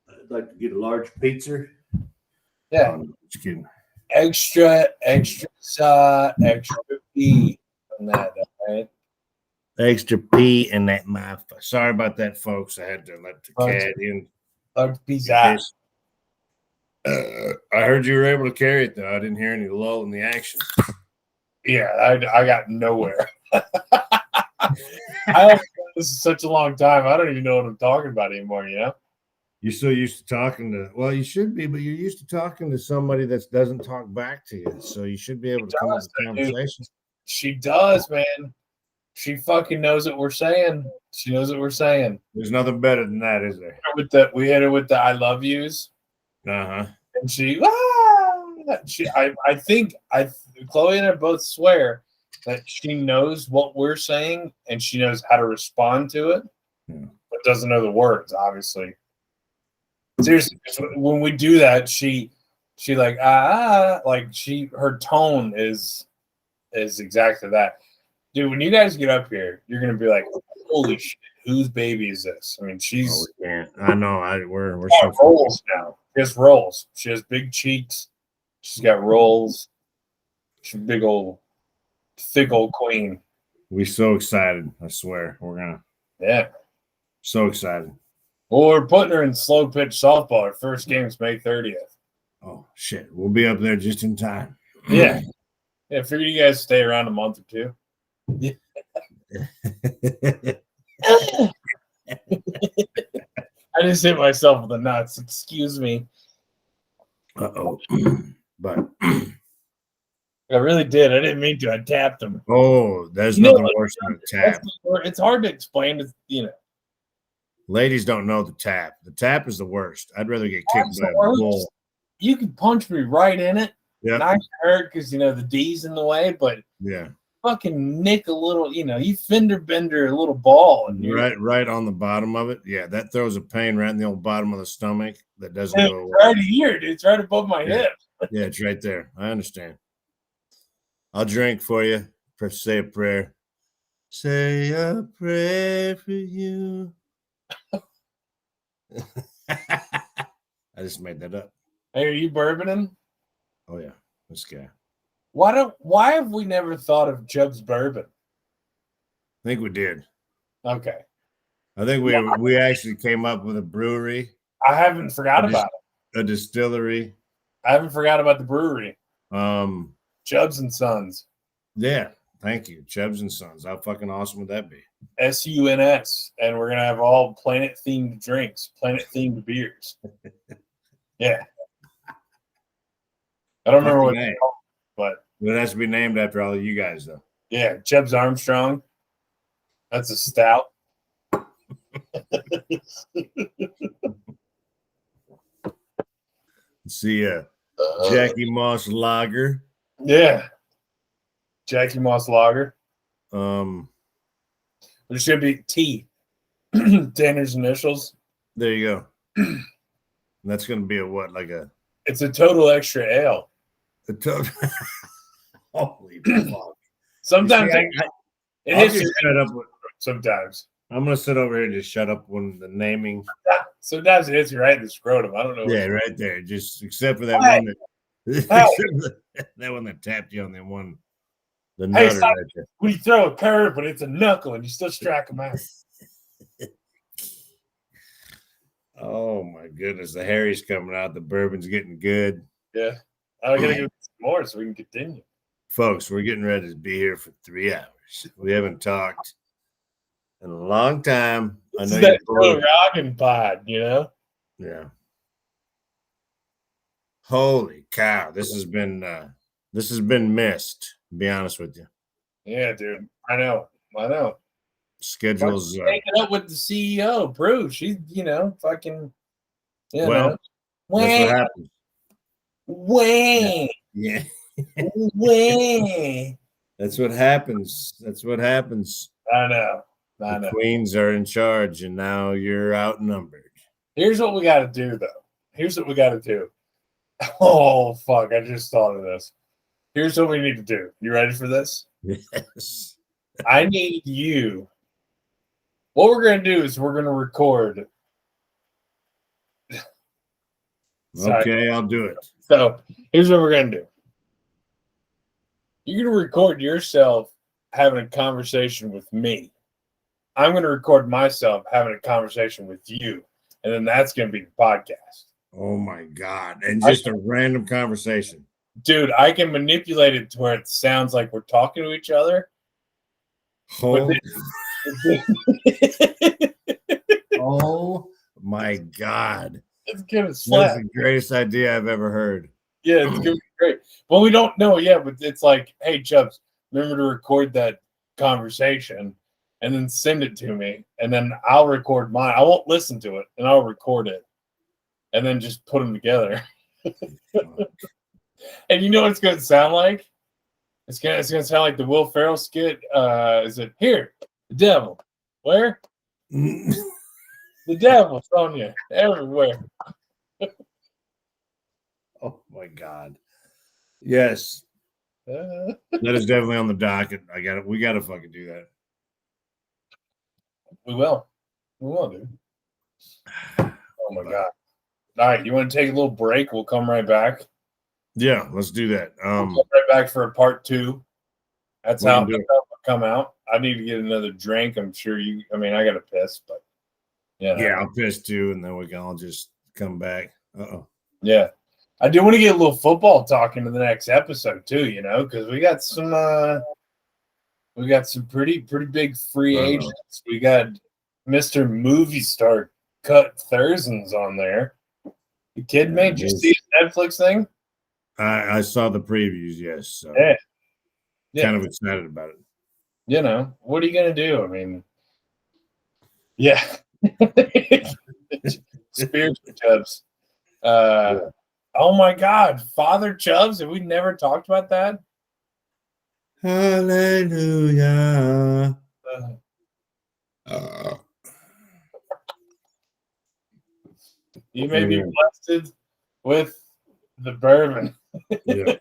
I'd like to get a large pizza. Yeah. Just kidding. Extra P on that, right? Extra P in that mouth. Sorry about that, folks. I had to let the cat in. Large pizza. I heard you were able to carry it, though. I didn't hear any lull in the action. Yeah, I got nowhere. This is such a long time. I don't even know what I'm talking about anymore, You're so used to talking to, well, you should be, but you're used to talking to somebody that doesn't talk back to you. So you should be able to come up with conversation. She does, man. She fucking knows what we're saying. She knows what we're saying. There's nothing better than that, is there? We hit her with the I love yous. Uh-huh. And I think Chloe and I both swear that she knows what we're saying and she knows how to respond to it, but doesn't know the words, obviously. Seriously, when we do that, she like her tone is exactly that. Dude, when you guys get up here, you're gonna be like, holy shit, whose baby is this? I mean, she's I know. We're so rolls now. She has rolls. She has big cheeks. She's got rolls. She's a big old thick old queen. We're so excited. I swear. We're gonna so excited. Well, we're putting her in slow pitch softball. Her first game is May 30th. Oh shit. We'll be up there just in time. Yeah. Yeah, figure you guys stay around a month or two. Yeah. I just hit myself with the nuts. Excuse me. Uh-oh. But I really did. I didn't mean to. I tapped him. Oh, there's nothing worse than a tap. It's hard to explain. Ladies don't know the tap. The tap is the worst. I'd rather get kicked by a bull. You can punch me right in it. Yeah. And I get hurt because the D's in the way, but fucking nick a little, you fender bender a little ball and right on the bottom of it. Yeah, that throws a pain right in the old bottom of the stomach that doesn't go away. Right here, dude. It's right above my hip. Yeah, it's right there. I understand. I'll drink for you. Say a prayer. Say a prayer for you. I just made that up. Hey, are you bourboning? Oh yeah, this guy. Why have we never thought of Chubbs bourbon? I think we did. Okay. I think we actually came up with a brewery. I haven't forgot about it. A distillery. I haven't forgot about the brewery. Chubbs and Sons. Yeah, thank you. Chubbs and Sons. How fucking awesome would that be? SUNS. And we're gonna have all planet themed drinks, planet themed beers. Yeah. I don't remember what it's called, but it has to be named after all of you guys, though. Yeah, Chubbs Armstrong. That's a stout. See, Jackie Moss Lager. Yeah, Jackie Moss Lager. There should be T. Tanner's initials. There you go. That's going to be a what? Like a. It's a total extra ale. A total. Holy fuck! Sometimes it hits you. Sometimes I'm going to sit over here and just shut up when the naming. Sometimes it hits you right in the scrotum. I don't know. Yeah, right there. Just except for that one that one that tapped you on that one. The nutter right there. When you throw a curve, but it's a knuckle, and you still strike them out. Oh my goodness, the Harry's coming out. The bourbon's getting good. Yeah, I gotta get some more so we can continue. Folks, we're getting ready to be here for 3 hours. We haven't talked in a long time. I know that Joe Rogan pod, Yeah. Holy cow! This has been missed. Be honest with you. Yeah, dude. I know. Schedules. Take it up with the CEO, Bruce. She's, fucking, Well, that's what happens. Wang. Yeah. Wang. That's what happens. That's what happens. I know. The queens are in charge, and now you're outnumbered. Here's what we got to do, though. Here's what we got to do. Oh, fuck. I just thought of this. Here's what we need to do. You ready for this? Yes. I need you. What we're going to do is we're going to record. Okay, I'll do it. So here's what we're going to do. You're going to record yourself having a conversation with me. I'm going to record myself having a conversation with you. And then that's going to be the podcast. Oh, my God. And just a random conversation. Dude, I can manipulate it to where it sounds like we're talking to each other. Oh, my God. It's going to slap. That's the greatest idea I've ever heard. Yeah, it's going to be great. Well, we don't know. Yeah, but it's like, hey, Chubbs, remember to record that conversation and then send it to me. And then I'll record mine. I won't listen to it, and I'll record it. And then just put them together. And you know what it's going to sound like? It's going to sound like the Will Ferrell skit. Is it here? The devil. Where? The devil's on you everywhere. Oh my God. Yes. That is definitely on the docket. We got to fucking do that. We will, dude. Oh my God. All right, you want to take a little break? We'll come right back. Yeah, let's do that. We'll come right back for a part 2. That's how it'll come out. I need to get another drink. I'm sure I got to piss, but yeah, I'll piss too, and then we can all just come back. Yeah. I do want to get a little football talk into the next episode too, because we got some pretty big free agents. We got Mr. Movie Star Cut Thurston's on there. You kidding me? Did you see his Netflix thing? I saw the previews, yes. So yeah. Kind of excited about it. What are you gonna do? I mean, yeah. Spiritual Chubbs. Oh my God, Father Chubbs. Have we never talked about that? Hallelujah. You may be blessed with the bourbon. Yeah.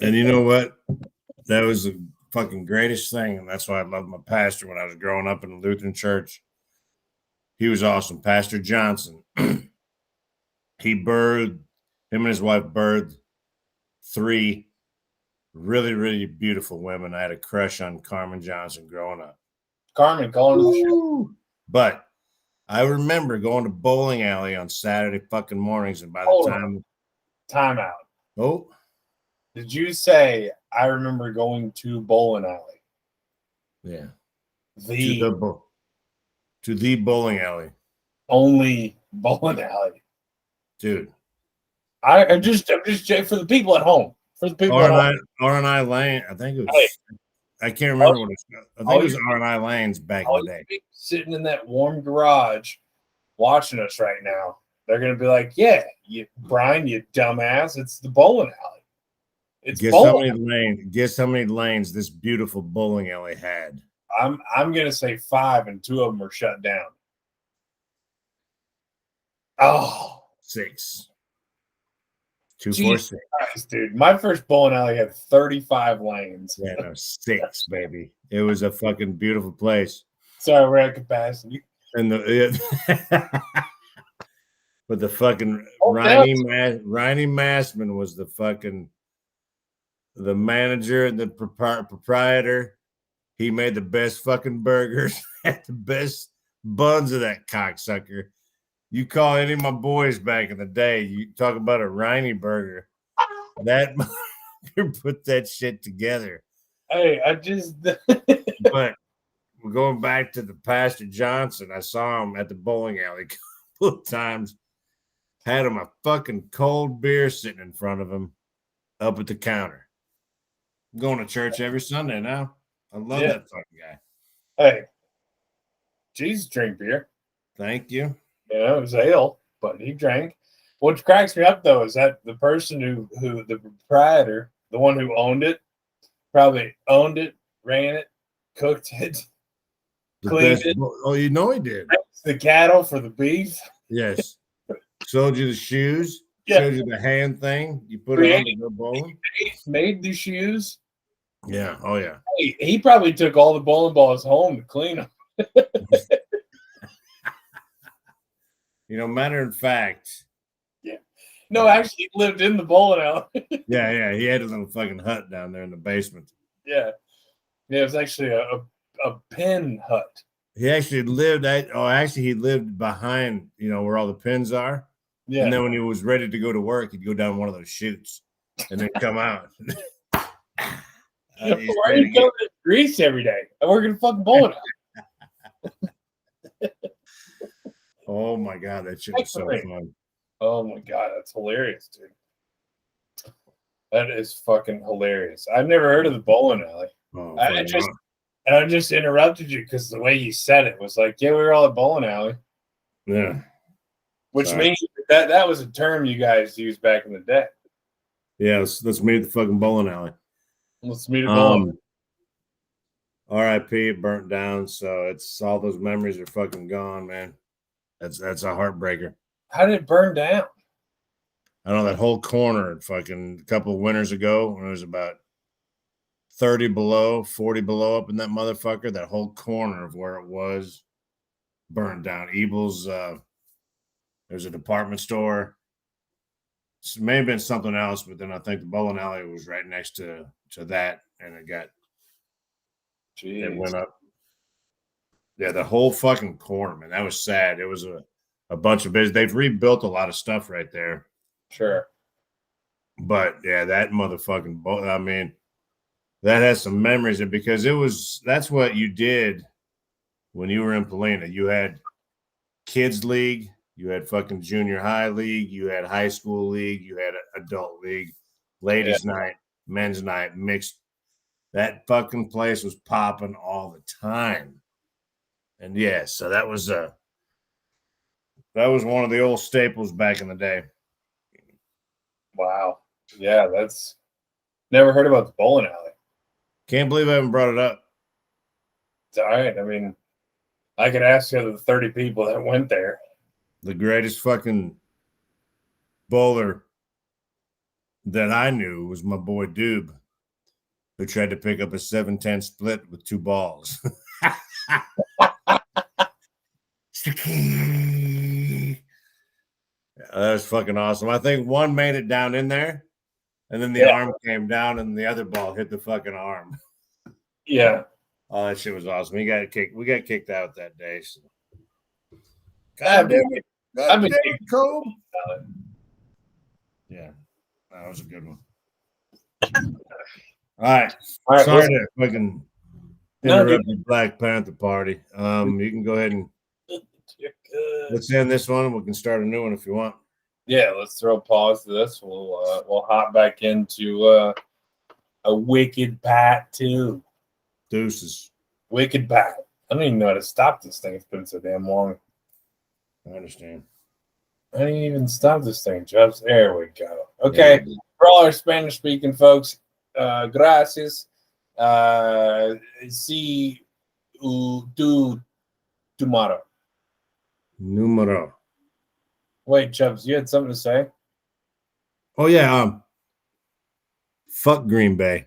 And you know what? That was the fucking greatest thing. And that's why I loved my pastor when I was growing up in the Lutheran church. He was awesome. Pastor Johnson. Him and his wife birthed 3 really, really beautiful women. I had a crush on Carmen Johnson growing up. Carmen, calling to the show. But I remember going to bowling alley on Saturday fucking mornings, and by the time out. Oh. Did you say I remember going to bowling alley? Yeah. To the bowling alley. Only bowling alley. Dude. I'm just for the people at home. For the people at home. R&I Lane. I think it was. I can't remember what it's. I think it was R&I Lanes back in the day. Sitting in that warm garage, watching us right now. They're gonna be like, "Yeah, Brian, you dumbass! It's the bowling alley. It's guess how many lanes this beautiful bowling alley had? I'm gonna say 5, and 2 of them were shut down. Oh, 6. 2, 4, 6. Christ, dude, my first bowling alley had 35 lanes. Yeah, no, 6, baby. It was a fucking beautiful place. Sorry, we're at capacity. And but the fucking Riney Massman was the manager and the proprietor. He made the best fucking burgers, had the best buns of that cocksucker. You call any of my boys back in the day, you talk about a Riney burger. That put that shit together. Hey, I just but we're going back to the Pastor Johnson. I saw him at the bowling alley a couple of times. Had him a fucking cold beer sitting in front of him up at the counter. I'm going to church every Sunday now. I love that fucking guy. Hey, Jesus drank beer. Thank you. You know, it was ale, but he drank. What cracks me up though is that the person who the proprietor, the one who owned it, probably owned it, ran it, cooked it, cleaned it. Oh, you know he did. The cattle for the beef. Yes. Sold you the shoes. Yeah. Showed you the hand thing. You put it on to go bowling. Made the shoes. Yeah. Oh yeah. He probably took all the bowling balls home to clean them. You know, matter of fact. Yeah. No, actually, he lived in the bowling alley. Yeah. He had a little fucking hut down there in the basement. Yeah. It was actually a pin hut. He actually lived he lived behind, you know, where all the pins are. Yeah. And then when he was ready to go to work, he'd go down one of those chutes and then come out. Why are you going to Greece every day? I work in a fucking bowling alley. Oh my god, that shit was so fun. Oh my god, that's hilarious, dude. That is fucking hilarious. I've never heard of the bowling alley. Oh, I just interrupted you because the way you said it was like, yeah, we were all at bowling alley. Yeah. Which means that was a term you guys used back in the day. Yeah, let's meet at the fucking bowling alley. Let's meet at bowling. R.I.P. It burnt down, so it's all those memories are fucking gone, man. That's a heartbreaker. How did it burn down? I know that whole corner fucking a couple of winters ago when it was about 30 below, 40 below up in that motherfucker, that whole corner of where it was burned down. Ebel's, there's a department store. It may have been something else, but then I think the bowling alley was right next to that, and it went up. Yeah, the whole fucking corner, man. That was sad. It was a bunch of business. They've rebuilt a lot of stuff right there. Sure. But yeah, that motherfucking I mean, that has some memories of, because that's what you did when you were in Polina. You had kids league, you had fucking junior high league, you had high school league, you had adult league, ladies night, men's night, mixed. That fucking place was popping all the time. And yeah, so that was one of the old staples back in the day. Wow. Yeah, that's never heard about the bowling alley. Can't believe I haven't brought it up. It's all right. I mean, I could ask the other 30 people that went there. The greatest fucking bowler that I knew was my boy Doob, who tried to pick up a 7-10 split with 2 balls. That was fucking awesome. I think one made it down in there, and then the arm came down, and the other ball hit the fucking arm. Yeah. Oh, that shit was awesome. We got kicked out that day. So. God damn it. I've been cold. Yeah, that was a good one. All right. Sorry to fucking interrupt the Black Panther party. You can go ahead and let's end this one. We can start a new one if you want. Yeah, let's throw a pause to this. We'll hop back into a Wicked Pat 2. Deuces. Wicked Pat. I don't even know how to stop this thing. It's been so damn long. I understand. I didn't even stop this thing, Chubbs. There we go. Okay. Yeah. For all our Spanish-speaking folks, gracias. See you tomorrow. Numero. Wait, Chubbs, you had something to say? Oh, yeah. Fuck Green Bay.